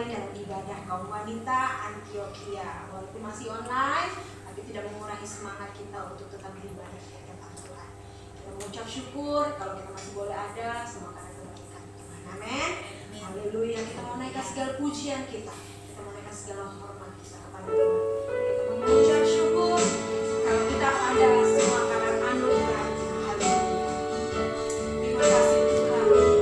kembali dalam ibadah kaum wanita Antioquia. Walaupun masih online, tapi tidak mengurangi semangat kita untuk tetap beribadah di hadapan Tuhan. Kita mengucap syukur kalau kita masih boleh ada, semua karena kebaikan Tuhan. Amin. Haleluya. Kita mau naikkan segala pujian kita. Kita mau naikkan segala hormat kita kepada Tuhan. Kita mau mengucap syukur kalau kita ada semua karena anugerah. Haleluya. Terima kasih Tuhan. Karena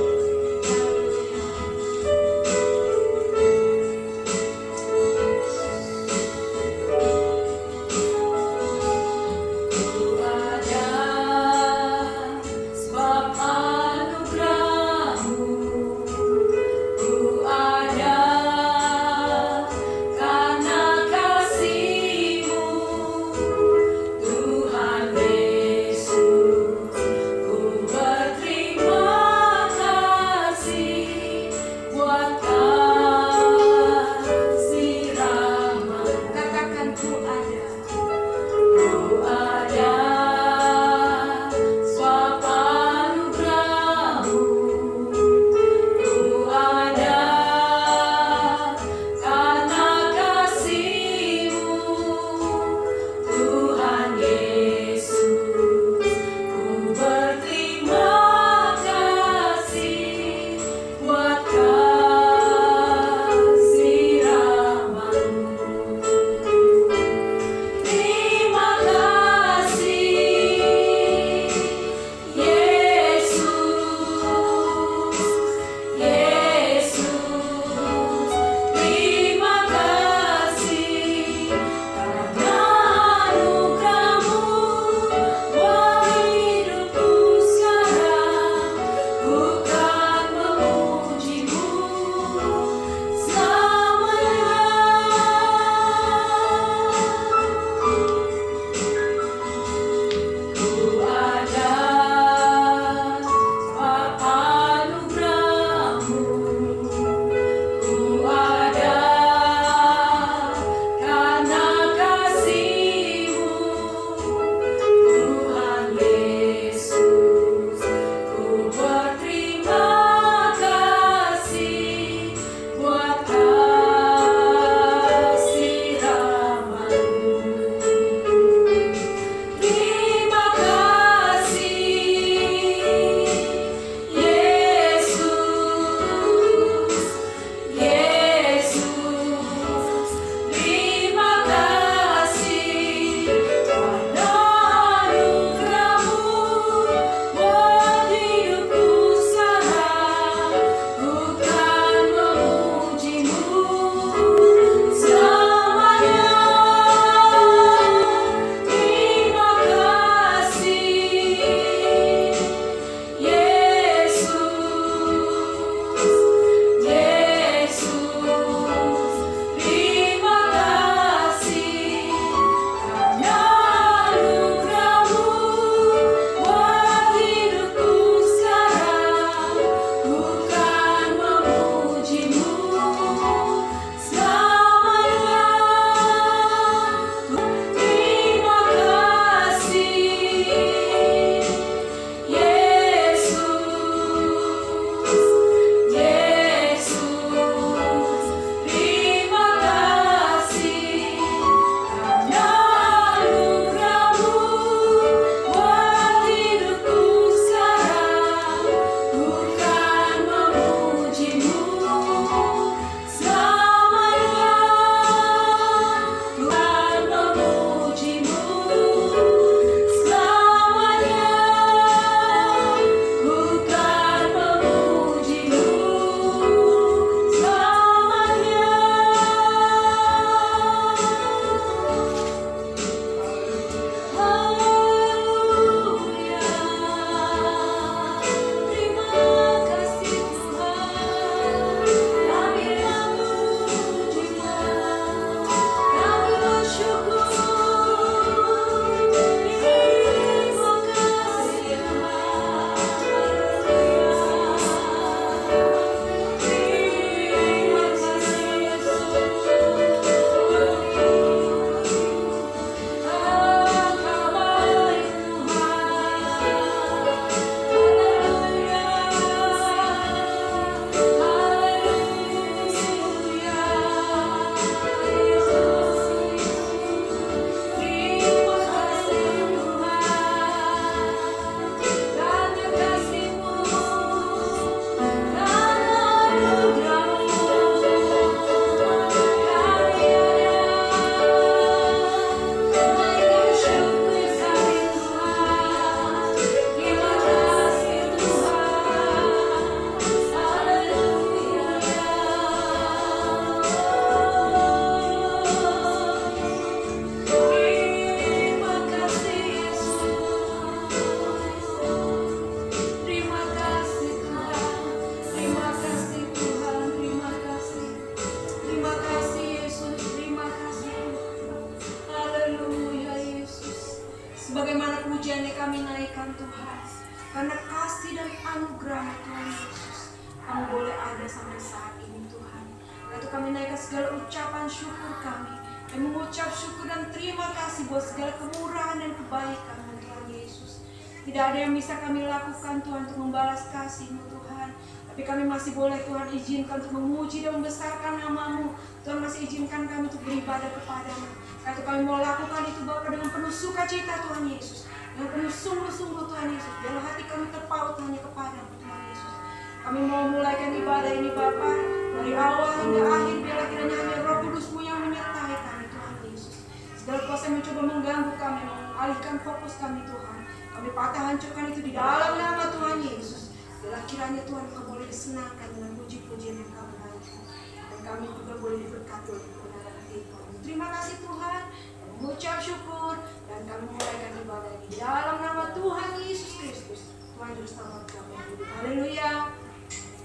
ada sampai saat ini Tuhan. Lalu kami naikkan segala ucapan syukur kami dan mengucap syukur dan terima kasih buat segala kemurahan dan kebaikan Tuhan Yesus. Tidak ada yang bisa kami lakukan Tuhan untuk membalas kasih-Mu Tuhan. Tapi kami masih boleh Tuhan izinkan untuk memuji dan membesarkan nama-Mu. Tuhan masih izinkan kami untuk beribadah kepada-Mu. Karena kami mau lakukan itu Bapa dengan penuh sukacita Tuhan Yesus. Dengan penuh sungguh-sungguh Tuhan Yesus. Biarlah hati kami terpaut hanya kepada-Mu Tuhan Yesus. Kami mau mulaikan ibadah ini Bapa. Dari awal hingga akhir biarlah kiranya hanya Roh Kudus-Mu yang menyertai kami Tuhan Yesus. Segala kuasa yang mencoba mengganggu kami, mengalihkan fokus kami Tuhan. Kami patah hancurkan itu di dalam nama Tuhan Yesus. Biarlah kiranya Tuhan Kau boleh disenangkan dengan puji-pujian yang Kau berikan. Dan kami juga boleh diberkati oleh kebenaran firman. Terima kasih Tuhan. Dan mengucap syukur. Dan kami mulaikan ibadah ini dalam nama Tuhan Yesus Kristus. Tuhan Yesus selamat kami. Haleluya.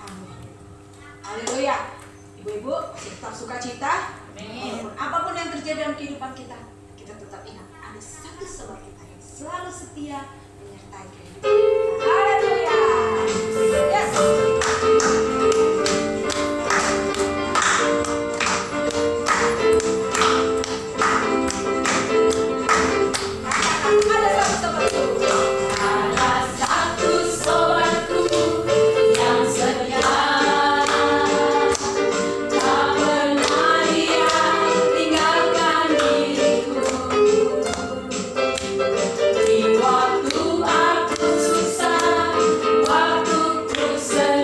Amin. Haleluya. Ibu-ibu tetap sukacita. Amin. Apapun yang terjadi dalam kehidupan kita, kita tetap ingat ada satu sebab kita yang selalu setia menyertai kehidupan. Haleluya. Yes. Waktu aku susah, waktu ku sedih.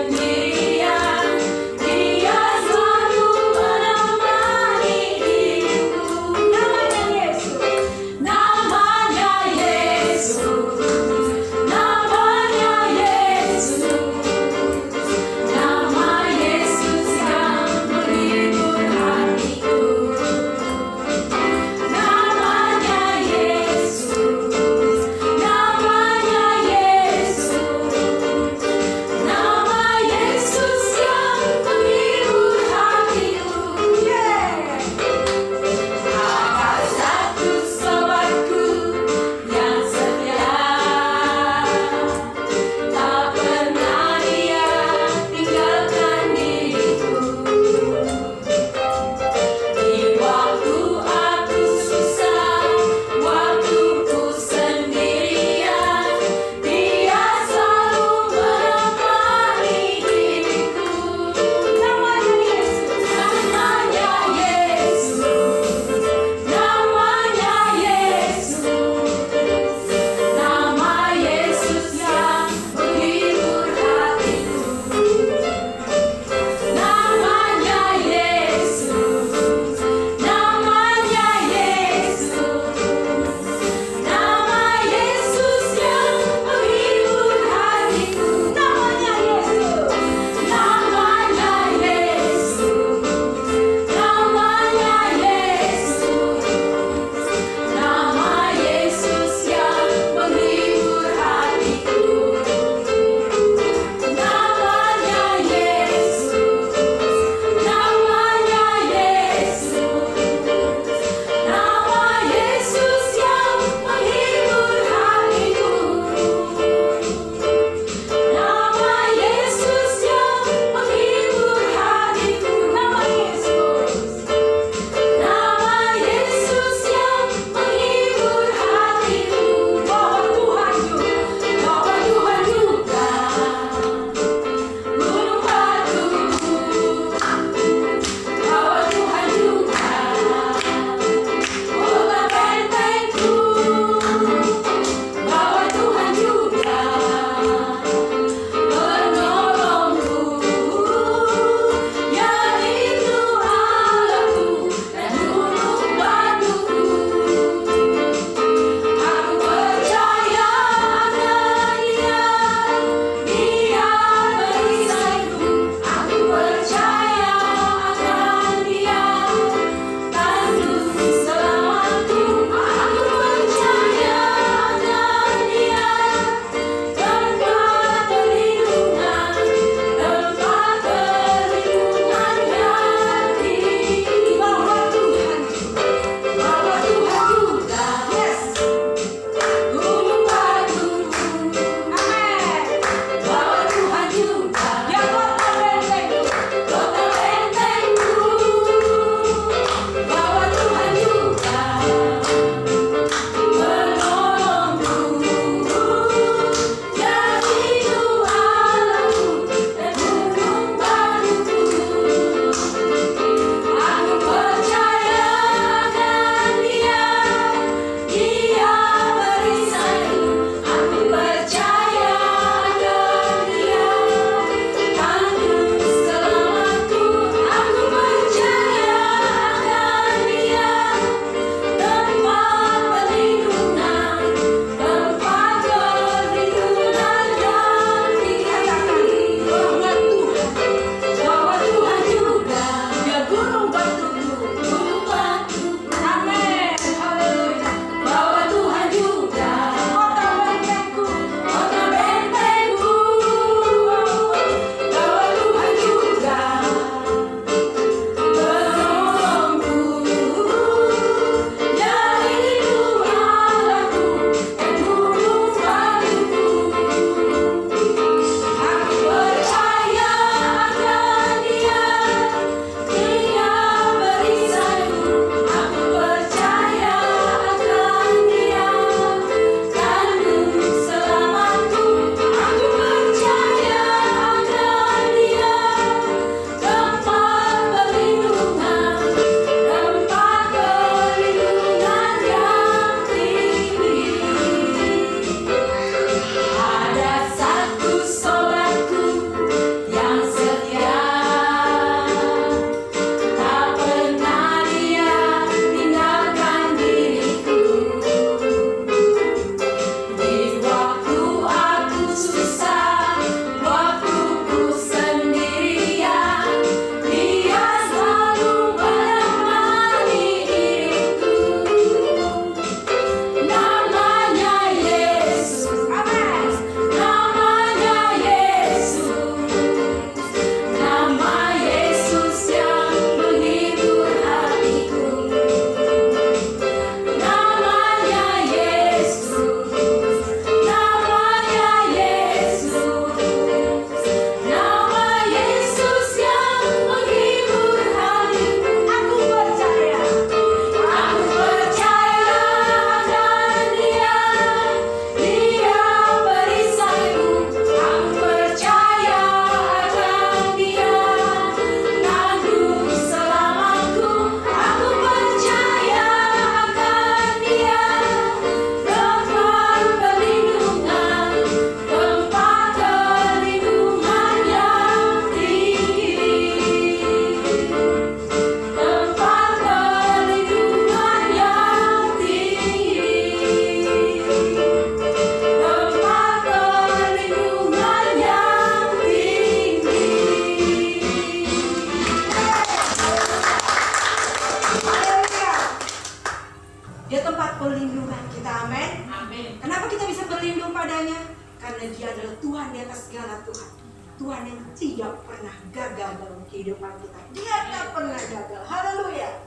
tidak pernah gagal dalam kehidupan kita. Dia tak pernah gagal. Haleluya.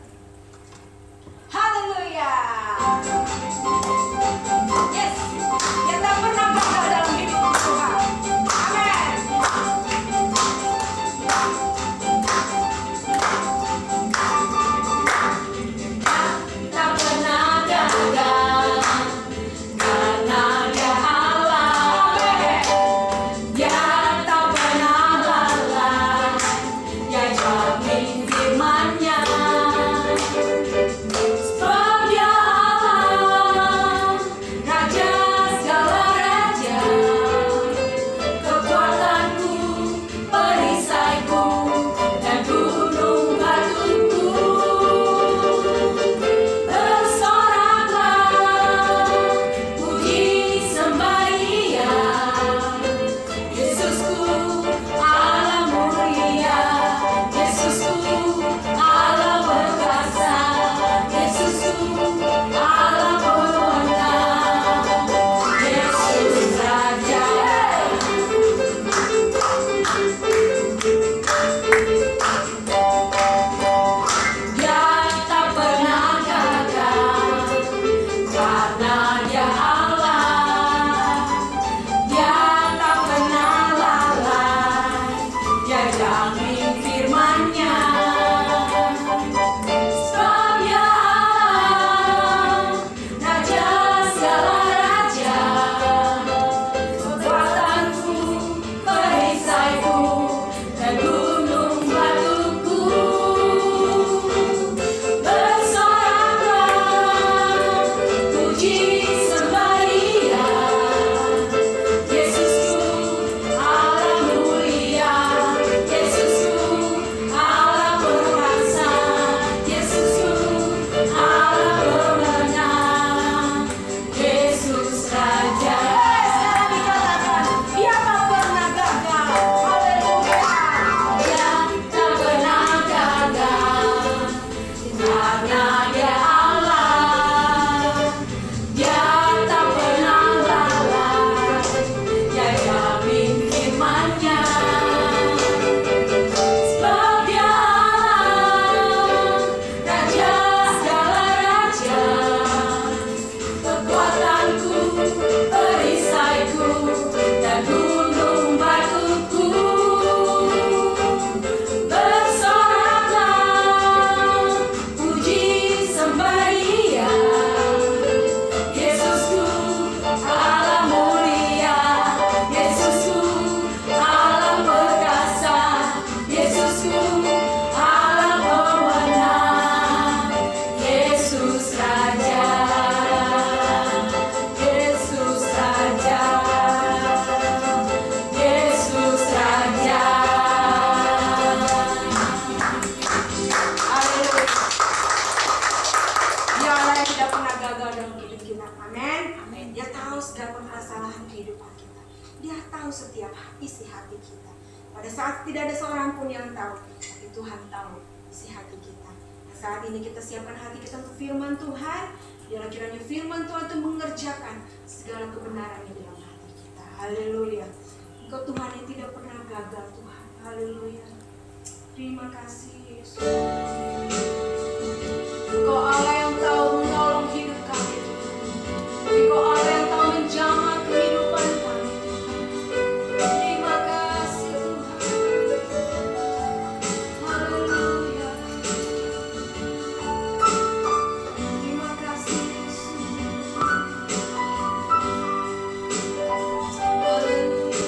Haleluya. Yes. Dia tak pernah gagal dalam hidup Tuhan. Amin. Tak pernah gagal karena Dia Allah. Dia tak pernah lalai, Dia jamin firman-Nya. Sebab Dia Allah, Raja segala raja, kekuatanku, perisaiku, dan gunung batuku. Bersoraklah, puji sembah Dia, Yesusku Allah mulia, Yesusku Allah berkuasa, Yesusku Allah berwenang, Yesus Raja. Dia tak pernah gagal karena Dia Allah. Dia tak pernah lalai, Dia jamin firman-Nya. Sebab Dia Allah, Raja segala raja, kekuatanku, perisaiku, dan gunung batuku. Bersoraklah, puji sembah Dia, Yesusku Allah mulia, Yesusku Allah berkuasa, Yesusku Allah berwenang, Yesus Raja. Sekarang dikatakan, dia tak pernah gagal. Haleluya. Dia tak pernah gagal karena Dia Allah. Dia tak pernah lalai, Dia jamin firman-Nya. Sebab Dia Allah, Raja segala raja, kekuatanku, perisaiku, dan gunung batuku. Bersoraklah, puji sembah Dia, Yesusku Allah mulia, Yesusku Allah berkuasa, Yesusku Allah berwenang, Yesus Raja, Yesus Raja, Yesus Raja. Haleluya. Dia Allah yang tidak pernah gagal dalam hidup kita. Amin. Dia tahu segala permasalahan kehidupan kita. Dia tahu setiap isi hati kita. Pada saat tidak ada seorang pun yang tahu, tapi Tuhan tahu isi hati kita. Nah, saat ini kita siapkan hati kita untuk firman Tuhan. Biarlah kiranya firman Tuhan itu mengerjakan segala kebenaran di dalam hati kita. Haleluya. Engkau Tuhan yang tidak pernah gagal, Tuhan. Haleluya. Terima kasih Yesus. Engkau Allah yang tahu menolong hidup kami. Engkau Allah yang tahu menjamah kehidupan kami. Terima kasih Tuhan. Haleluya. Terima kasih Yesus. Haleluya.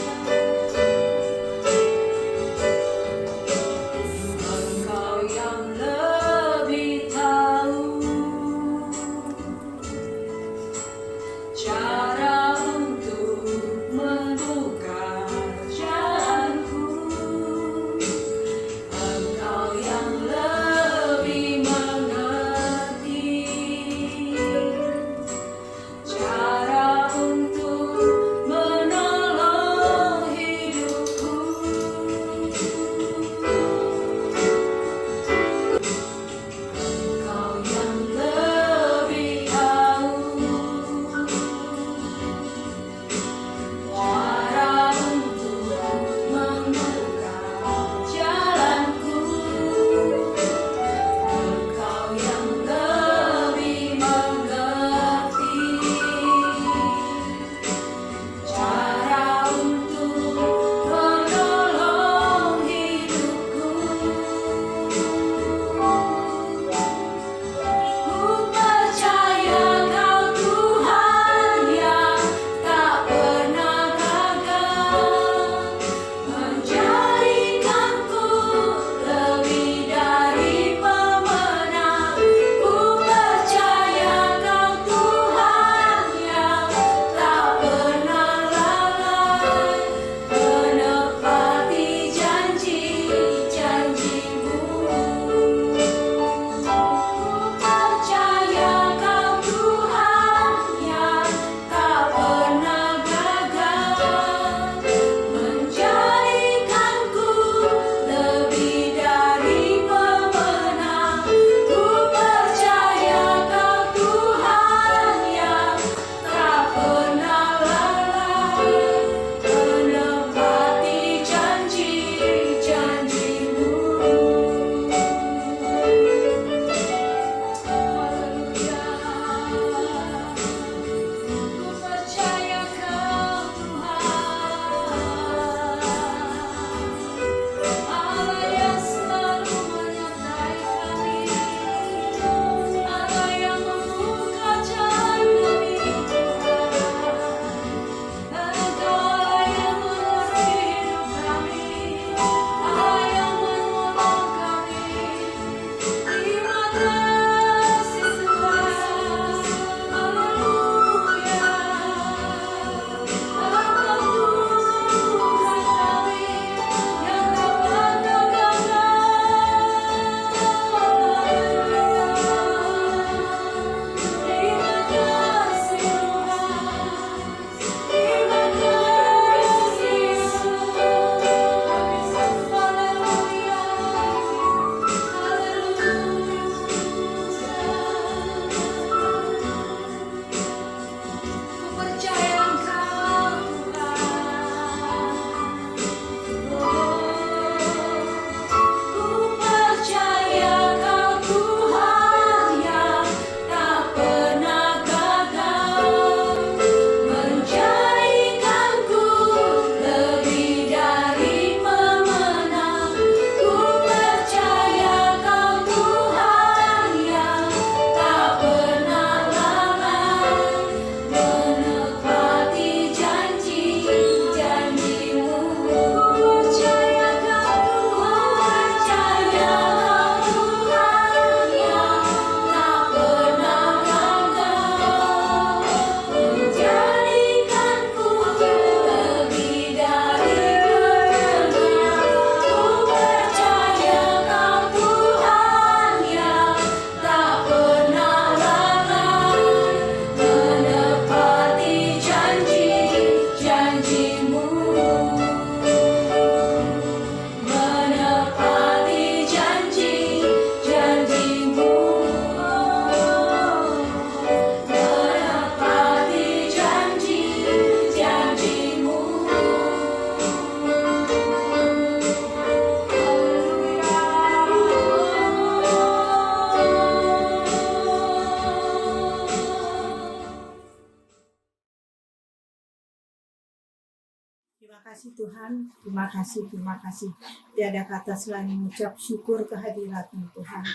kasih Tuhan, terima kasih. Tiada kata selain mengucap syukur kehadirat-Mu Tuhan.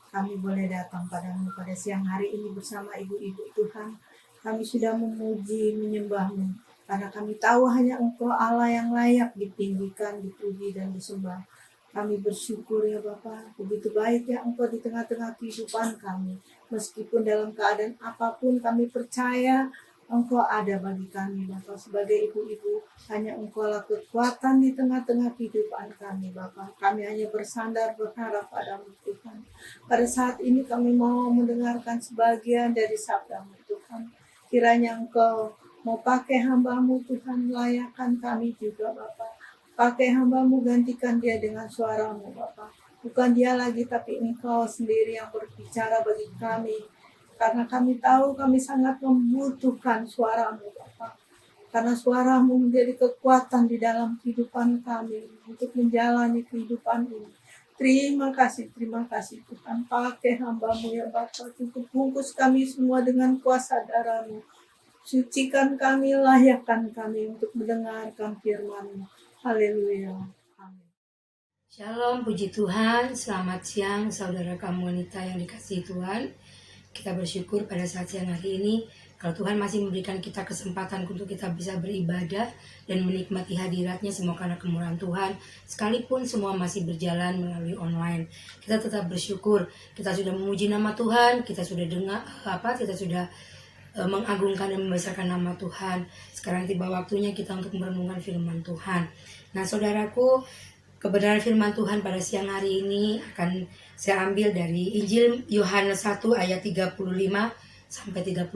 Kami boleh datang padamu pada siang hari ini bersama ibu-ibu Tuhan. Kami sudah memuji, menyembah-Mu. Karena kami tahu hanya Engkau Allah yang layak ditinggikan, dipuji, dan disembah. Kami bersyukur ya Bapa, begitu baik ya Engkau di tengah-tengah kehidupan kami. Meskipun dalam keadaan apapun kami percaya Engkau ada bagi kami Bapa. Sebagai ibu-ibu hanya Engkau lah kekuatan di tengah-tengah kehidupan kami Bapa. Kami hanya bersandar berharap padamu Tuhan. Pada saat ini kami mau mendengarkan sebagian dari sabda-Mu Tuhan. Kiranya Engkau mau pakai hamba-Mu Tuhan, layakan kami juga Bapa. Pakai hamba-Mu, gantikan dia dengan suara-Mu Bapa. Bukan dia lagi tapi Engkau sendiri yang berbicara bagi kami. Karena kami tahu kami sangat membutuhkan suara-Mu Bapa. Karena suara-Mu menjadi kekuatan di dalam kehidupan kami untuk menjalani kehidupan ini. Terima kasih Tuhan. Pakai hamba-Mu ya Bapa. Cukup bungkus kami semua dengan kuasa darah-Mu. Sucikan kami, layakkan kami untuk mendengarkan firman-Mu. Haleluya. Amin. Shalom, puji Tuhan. Selamat siang saudara kamu wanita yang dikasihi Tuhan. Kita bersyukur pada saat siang hari ini kalau Tuhan masih memberikan kita kesempatan untuk kita bisa beribadah dan menikmati hadiratnya semua karena kemurahan Tuhan. Sekalipun semua masih berjalan melalui online, kita tetap bersyukur. Kita sudah memuji nama Tuhan, kita sudah kita sudah mengagungkan dan membesarkan nama Tuhan. Sekarang tiba waktunya kita untuk merenungkan firman Tuhan. Nah saudaraku, kebenaran firman Tuhan pada siang hari ini akan saya ambil dari Injil Yohanes 1 ayat 35 sampai 38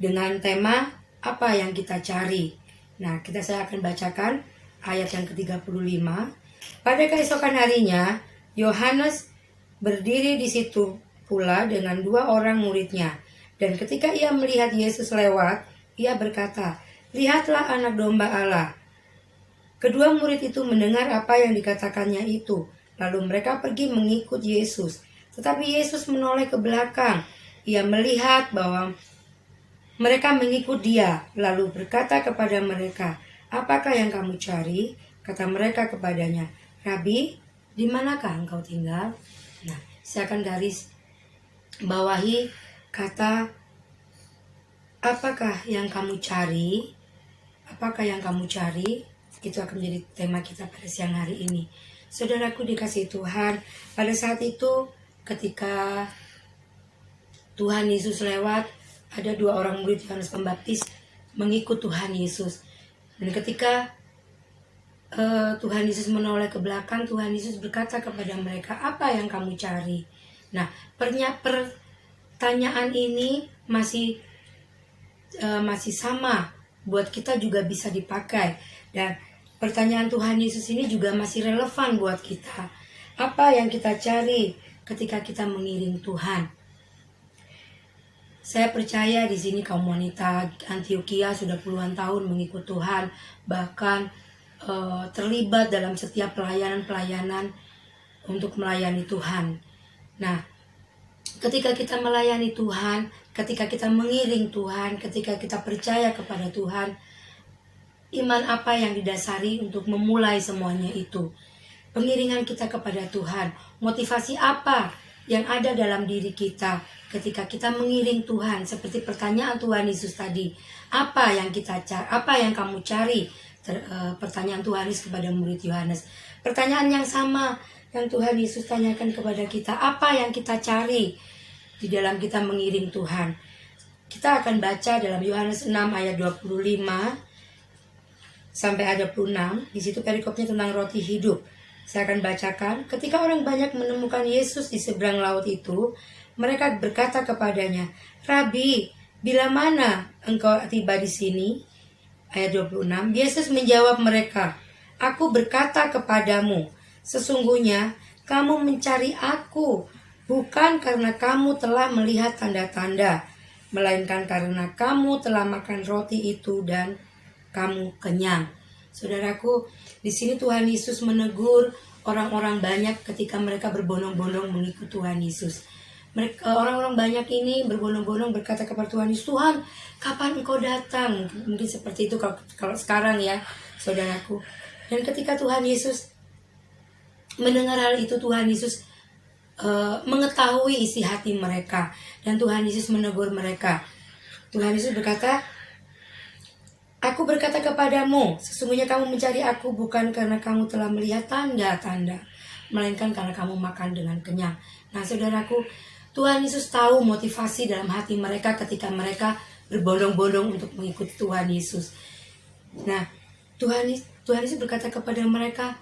dengan tema apa yang kita cari. Nah, saya akan bacakan ayat yang ke-35. Pada keesokan harinya, Yohanes berdiri di situ pula dengan 2 orang muridnya. Dan ketika ia melihat Yesus lewat, ia berkata, "Lihatlah anak domba Allah." Kedua murid itu mendengar apa yang dikatakannya itu. Lalu mereka pergi mengikut Yesus. Tetapi Yesus menoleh ke belakang. Ia melihat bahwa mereka mengikut dia. Lalu berkata kepada mereka, "Apakah yang kamu cari?" Kata mereka kepadanya, "Rabi, di manakah engkau tinggal?" Nah, saya akan garis bawahi kata apakah yang kamu cari? Apakah yang kamu cari? Itu akan menjadi tema kita pada siang hari ini. Saudaraku dikasihi Tuhan, pada saat itu ketika Tuhan Yesus lewat, ada 2 orang murid Yohanes Pembaptis mengikut Tuhan Yesus. Dan ketika Tuhan Yesus menoleh ke belakang, Tuhan Yesus berkata kepada mereka, "Apa yang kamu cari?" Nah, pertanyaan ini masih sama buat kita, juga bisa dipakai. Dan pertanyaan Tuhan Yesus ini juga masih relevan buat kita. Apa yang kita cari ketika kita mengiring Tuhan? Saya percaya di sini kaum wanita Antioquia sudah puluhan tahun mengikut Tuhan, bahkan terlibat dalam setiap pelayanan untuk melayani Tuhan. Nah, ketika kita melayani Tuhan, ketika kita mengiring Tuhan, ketika kita percaya kepada Tuhan, iman apa yang didasari untuk memulai semuanya itu? Pengiringan kita kepada Tuhan, motivasi apa yang ada dalam diri kita ketika kita mengiring Tuhan? Seperti pertanyaan Tuhan Yesus tadi, apa yang kita cari, apa yang kamu cari? Pertanyaan Tuhan Yesus kepada murid Yohanes. Pertanyaan yang sama yang Tuhan Yesus tanyakan kepada kita, apa yang kita cari di dalam kita mengiring Tuhan? Kita akan baca dalam Yohanes 6 ayat 25 sampai ayat 26. Di situ perikopnya tentang roti hidup. Saya akan bacakan. Ketika orang banyak menemukan Yesus di seberang laut itu, mereka berkata kepadanya, "Rabi, bila mana engkau tiba di sini?" Ayat 26. Yesus menjawab mereka, "Aku berkata kepadamu, sesungguhnya kamu mencari aku bukan karena kamu telah melihat tanda-tanda, melainkan karena kamu telah makan roti itu dan kamu kenyang." Saudaraku, di sini Tuhan Yesus menegur orang-orang banyak ketika mereka berbondong-bondong mengikut Tuhan Yesus. orang-orang banyak ini berbondong-bondong berkata kepada Tuhan Yesus, Tuhan, kapan Engkau datang? Mungkin seperti itu kalau sekarang ya, saudaraku. Dan ketika Tuhan Yesus mendengar hal itu, Tuhan Yesus mengetahui isi hati mereka, dan Tuhan Yesus menegur mereka. Tuhan Yesus berkata, Aku berkata kepadamu, sesungguhnya kamu mencari aku bukan karena kamu telah melihat tanda-tanda, melainkan karena kamu makan dengan kenyang. Nah, saudaraku, Tuhan Yesus tahu motivasi dalam hati mereka ketika mereka berbondong-bondong untuk mengikuti Tuhan Yesus. Nah, Tuhan Yesus berkata kepada mereka,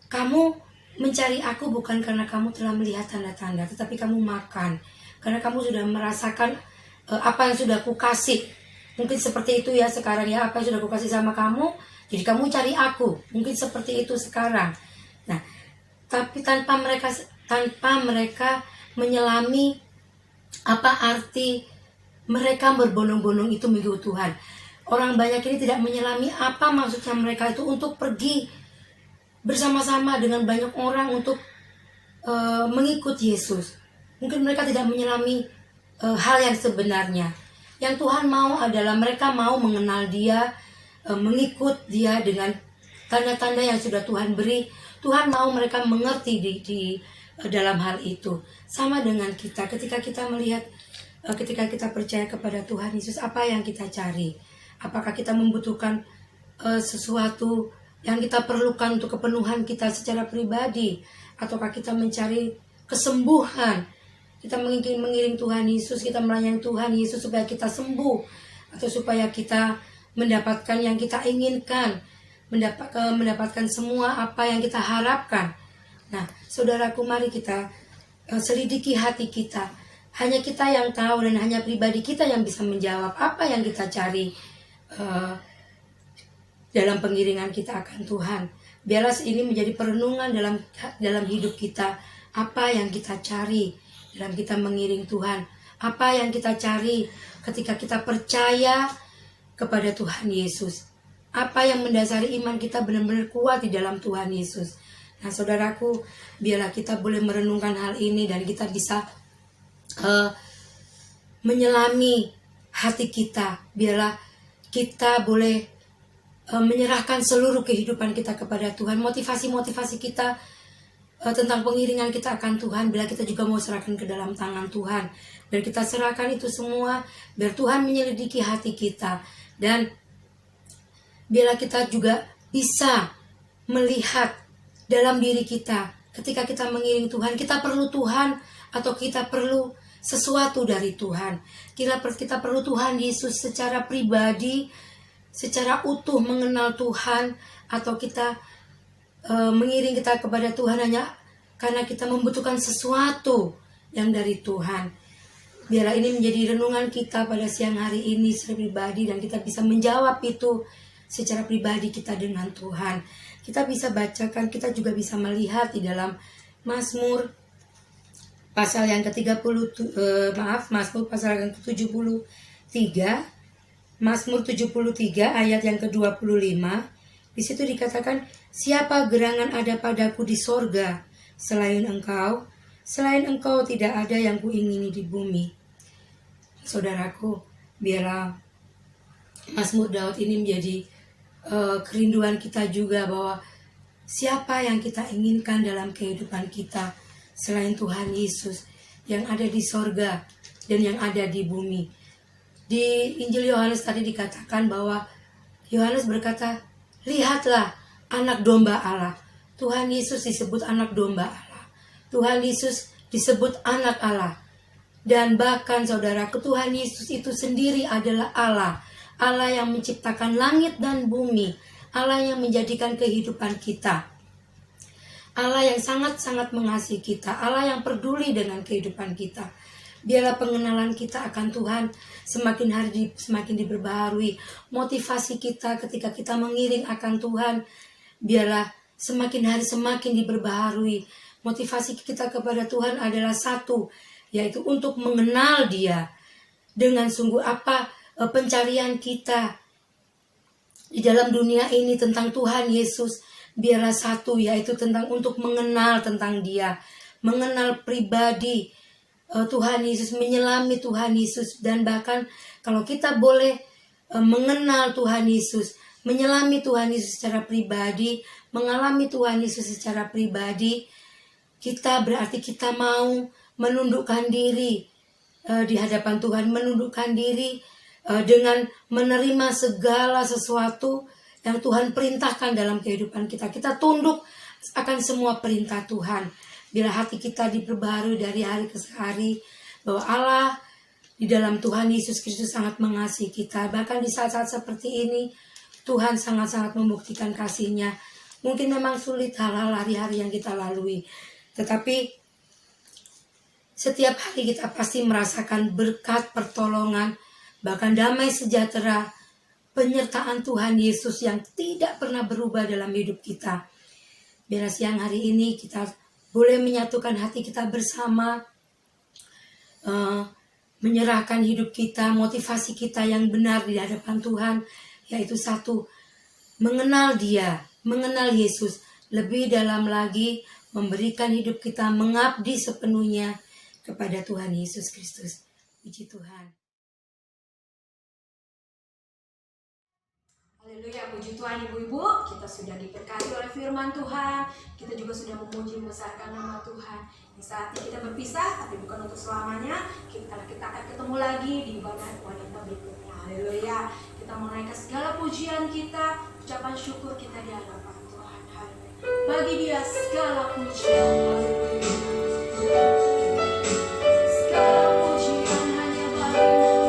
kamu mencari aku bukan karena kamu telah melihat tanda-tanda, tetapi kamu makan karena kamu sudah merasakan apa yang sudah kukasih. Mungkin seperti itu ya sekarang ya, apa yang sudah kukasih sama kamu, jadi kamu cari aku. Mungkin seperti itu sekarang. Nah, tapi tanpa mereka menyelami apa arti mereka berbondong-bondong itu mengikuti Tuhan. Orang banyak ini tidak menyelami apa maksudnya mereka itu untuk pergi bersama-sama dengan banyak orang untuk mengikut Yesus. Mungkin mereka tidak menyelami hal yang sebenarnya. Yang Tuhan mau adalah mereka mau mengenal Dia, mengikut Dia dengan tanda-tanda yang sudah Tuhan beri. Tuhan mau mereka mengerti di dalam hal itu. Sama dengan kita, ketika kita melihat, ketika kita percaya kepada Tuhan Yesus, apa yang kita cari? Apakah kita membutuhkan sesuatu yang kita perlukan untuk kepenuhan kita secara pribadi? Ataukah kita mencari kesembuhan? Kita mengiring Tuhan Yesus, kita melayani Tuhan Yesus supaya kita sembuh, atau supaya kita mendapatkan yang kita inginkan, mendapatkan semua apa yang kita harapkan. Nah, saudaraku, mari kita selidiki hati kita. Hanya kita yang tahu dan hanya pribadi kita yang bisa menjawab apa yang kita cari dalam pengiringan kita akan Tuhan. Biarlah ini menjadi perenungan dalam hidup kita. Apa yang kita cari dalam kita mengiring Tuhan? Apa yang kita cari ketika kita percaya kepada Tuhan Yesus? Apa yang mendasari iman kita benar-benar kuat di dalam Tuhan Yesus? Nah, saudaraku, biarlah kita boleh merenungkan hal ini dan kita bisa menyelami hati kita. Biarlah kita boleh menyerahkan seluruh kehidupan kita kepada Tuhan. Motivasi-motivasi kita tentang pengiringan kita akan Tuhan, bila kita juga mau serahkan ke dalam tangan Tuhan. Dan kita serahkan itu semua biar Tuhan menyelidiki hati kita. Dan biarlah kita juga bisa melihat dalam diri kita, ketika kita mengiring Tuhan, kita perlu Tuhan atau kita perlu sesuatu dari Tuhan. Kita perlu Tuhan Yesus secara pribadi, secara utuh mengenal Tuhan, atau kita mengiring kita kepada Tuhan hanya karena kita membutuhkan sesuatu yang dari Tuhan. Biarlah ini menjadi renungan kita pada siang hari ini secara pribadi, dan kita bisa menjawab itu secara pribadi kita dengan Tuhan. Kita bisa bacakan, kita juga bisa melihat di dalam Mazmur pasal yang Mazmur pasal yang ke-73, Mazmur 73 ayat yang ke-25. Di situ dikatakan, siapa gerangan ada padaku di sorga selain Engkau? Selain Engkau tidak ada yang kuingini di bumi. Saudaraku, biarlah Mazmur Daud ini menjadi kerinduan kita juga, bahwa siapa yang kita inginkan dalam kehidupan kita selain Tuhan Yesus yang ada di sorga dan yang ada di bumi. Di Injil Yohanes tadi dikatakan bahwa Yohanes berkata, lihatlah anak domba Allah. Tuhan Yesus disebut anak domba Allah. Tuhan Yesus disebut anak Allah. Dan bahkan saudara, Tuhan Yesus itu sendiri adalah Allah. Allah yang menciptakan langit dan bumi. Allah yang menjadikan kehidupan kita. Allah yang sangat-sangat mengasihi kita. Allah yang peduli dengan kehidupan kita. Biarlah pengenalan kita akan Tuhan semakin hari semakin diperbaharui. Motivasi kita ketika kita mengiring akan Tuhan, biarlah semakin hari semakin diperbaharui. Motivasi kita kepada Tuhan adalah satu, yaitu untuk mengenal Dia. Dengan sungguh apa pencarian kita di dalam dunia ini tentang Tuhan Yesus, biarlah satu, yaitu tentang untuk mengenal tentang Dia, mengenal pribadi Tuhan Yesus, menyelami Tuhan Yesus, dan bahkan kalau kita boleh mengenal Tuhan Yesus, menyelami Tuhan Yesus secara pribadi, mengalami Tuhan Yesus secara pribadi, kita berarti kita mau menundukkan diri di hadapan Tuhan, menundukkan diri dengan menerima segala sesuatu yang Tuhan perintahkan dalam kehidupan kita. Kita tunduk akan semua perintah Tuhan. Bila hati kita diperbaharui dari hari ke hari, bahwa Allah di dalam Tuhan Yesus Kristus sangat mengasihi kita. Bahkan di saat-saat seperti ini, Tuhan sangat-sangat membuktikan kasih-Nya. Mungkin memang sulit hal-hal hari-hari yang kita lalui, tetapi setiap hari kita pasti merasakan berkat, pertolongan, bahkan damai sejahtera, penyertaan Tuhan Yesus yang tidak pernah berubah dalam hidup kita. Biar siang hari ini kita boleh menyatukan hati kita bersama, menyerahkan hidup kita, motivasi kita yang benar di hadapan Tuhan, yaitu satu, mengenal Dia, mengenal Yesus, lebih dalam lagi memberikan hidup kita mengabdi sepenuhnya kepada Tuhan Yesus Kristus. Puji Tuhan. Haleluya, puji Tuhan ibu-ibu, kita sudah diberkati oleh firman Tuhan, kita juga sudah memuji membesarkan nama Tuhan. Di saat ini kita berpisah, tapi bukan untuk selamanya, kita akan ketemu lagi di ibadah wanita berikutnya. Haleluya, kita menaikkan segala pujian kita, ucapan syukur kita di hadapan Tuhan. Haleluya, bagi Dia segala pujian. Haleluya. Segala pujian hanya bagi-Mu.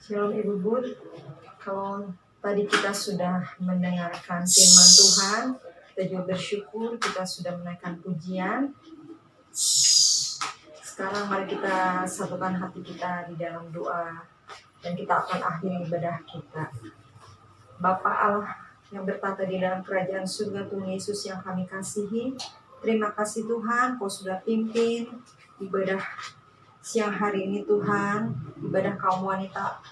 Shalom Ibu-Ibu, kalau tadi kita sudah mendengarkan firman Tuhan, kita juga bersyukur kita sudah menaikkan pujian. Sekarang mari kita satukan hati kita di dalam doa dan kita akan akhiri ibadah kita. Bapa Allah yang bertata di dalam kerajaan surga, Tuhan Yesus yang kami kasihi, terima kasih Tuhan, Kau sudah pimpin ibadah siang hari ini Tuhan, ibadah kaum wanita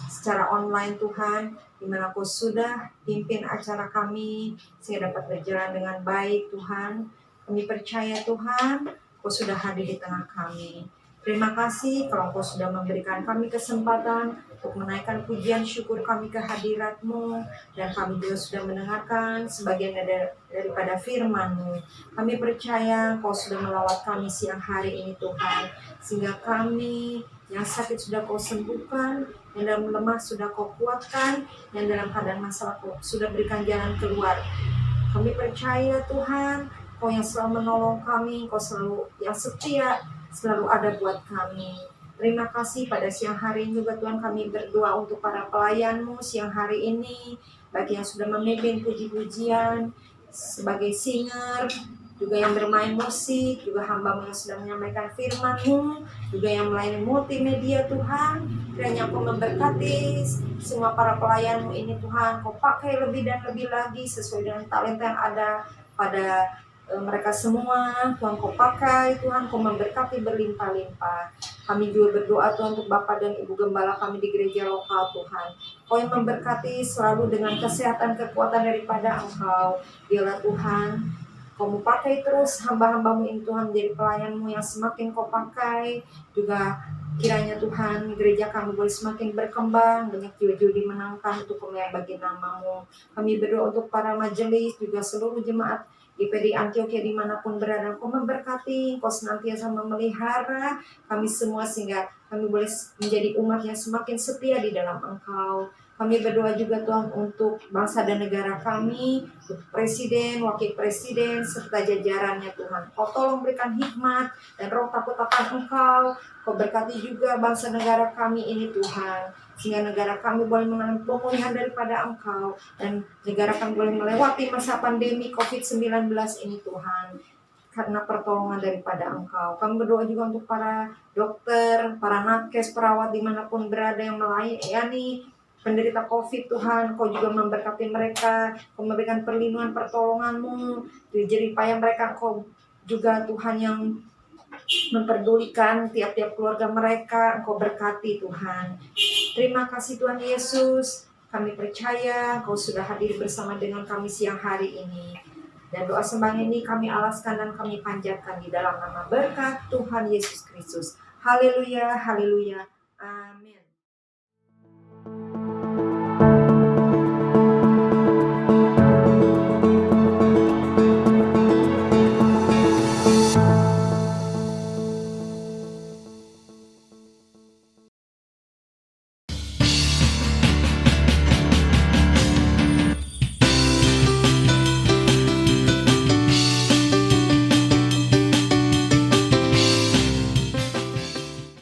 secara online Tuhan, di mana Kau sudah pimpin acara kami sehingga dapat berjalan dengan baik Tuhan. Kami percaya Tuhan, Kau sudah hadir di tengah kami. Terima kasih kalau Kau sudah memberikan kami kesempatan untuk menaikkan pujian syukur kami ke hadirat-Mu, dan kami juga sudah mendengarkan sebagian daripada firman-Mu. Kami percaya Kau sudah melawat kami siang hari ini Tuhan, sehingga kami yang sakit sudah Kau sembuhkan, yang dalam lemah sudah Kau kuatkan, yang dalam keadaan masalah Kau sudah berikan jalan keluar. Kami percaya Tuhan, Kau yang selalu menolong kami, Kau selalu yang setia, selalu ada buat kami. Terima kasih pada siang hari ini juga Tuhan, kami berdoa untuk para pelayan-Mu siang hari ini, bagi yang sudah memimpin puji-pujian sebagai singer, juga yang bermain musik, juga hamba-Mu yang sedang menyampaikan firman-Mu, juga yang melayani multimedia Tuhan. Kiranya Engkau memberkati semua para pelayan-Mu ini Tuhan. Kau pakai lebih dan lebih lagi sesuai dengan talenta yang ada pada mereka semua. Tuhan Kau pakai, Tuhan Kau memberkati berlimpah-limpah. Kami juga berdoa Tuhan untuk Bapak dan Ibu Gembala kami di gereja lokal Tuhan. Kau yang memberkati selalu dengan kesehatan, kekuatan daripada Engkau. Biarlah Tuhan Kau mau pakai terus hamba-hamba-Mu ini Tuhan menjadi pelayan-Mu yang semakin Kau pakai. Juga kiranya Tuhan gereja kami boleh semakin berkembang, banyak jiwa-jiwa dimenangkan untuk kemuliaan bagi nama-Mu. Kami berdoa untuk para majelis juga seluruh jemaat GPD Antioquia dimanapun berada. Kau memberkati, Kau senantiasa memelihara kami semua sehingga kami boleh menjadi umat yang semakin setia di dalam Engkau. Kami berdoa juga Tuhan untuk bangsa dan negara kami, untuk presiden, wakil presiden, serta jajarannya Tuhan. Kau tolong berikan hikmat dan roh takut akan Engkau. Kau berkati juga bangsa negara kami ini Tuhan, sehingga negara kami boleh mengalami pemulihan daripada Engkau, dan negara kami boleh melewati masa pandemi COVID-19 ini Tuhan, karena pertolongan daripada Engkau. Kami berdoa juga untuk para dokter, para nakes, perawat dimanapun berada yang melayani penderita COVID Tuhan. Kau juga memberkati mereka, Kau memberikan perlindungan pertolongan-Mu di jeripaya mereka. Kau juga Tuhan yang memperdulikan tiap-tiap keluarga mereka. Engkau berkati Tuhan. Terima kasih Tuhan Yesus. Kami percaya Kau sudah hadir bersama dengan kami siang hari ini. Dan doa sembah ini kami alaskan dan kami panjatkan di dalam nama berkat Tuhan Yesus Kristus. Haleluya, haleluya, amin.